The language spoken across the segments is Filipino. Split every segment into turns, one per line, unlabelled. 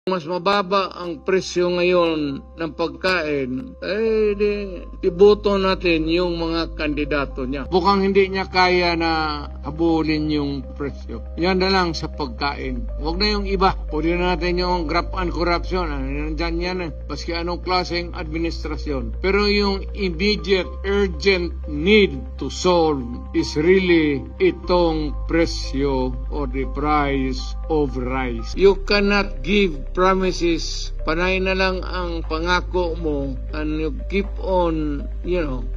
Mas mababa ang presyo ngayon ng pagkain, iboto natin yung mga kandidato niya. Bukang hindi niya kaya na habulin yung presyo. Yan na lang sa pagkain. Huwag na yung iba. Pwede na natin yung graft and corruption. Nandyan yan. Baski anong klaseng administrasyon. Pero yung immediate, urgent need to solve is really itong presyo or the price of rice. You cannot give promises, panay na lang ang pangako mo, and you keep on,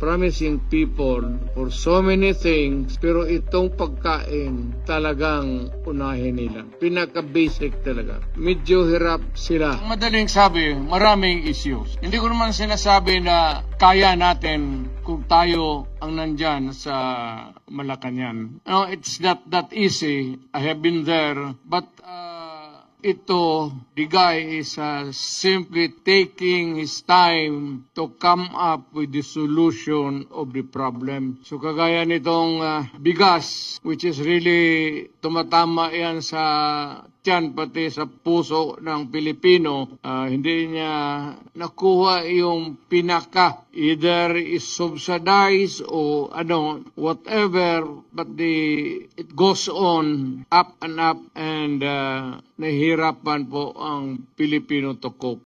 promising people for so many things, pero itong pagkain talagang unahin nila. Pinaka-basic talaga. Medyo hirap sila. Madaling sabi, maraming issues. Hindi ko naman sinasabi na kaya natin kung tayo ang nandyan sa Malacanang. No, it's not that easy. I have been there, but the guy is simply taking his time to come up with the solution of the problem. So kagaya nitong bigas, which is really tumatama yan sa tiyan pati sa puso ng Pilipino, hindi niya nakuha yung pinaka. Either is subsidized or whatever, but it goes on up and nahihirapan po ang Pilipino to cope.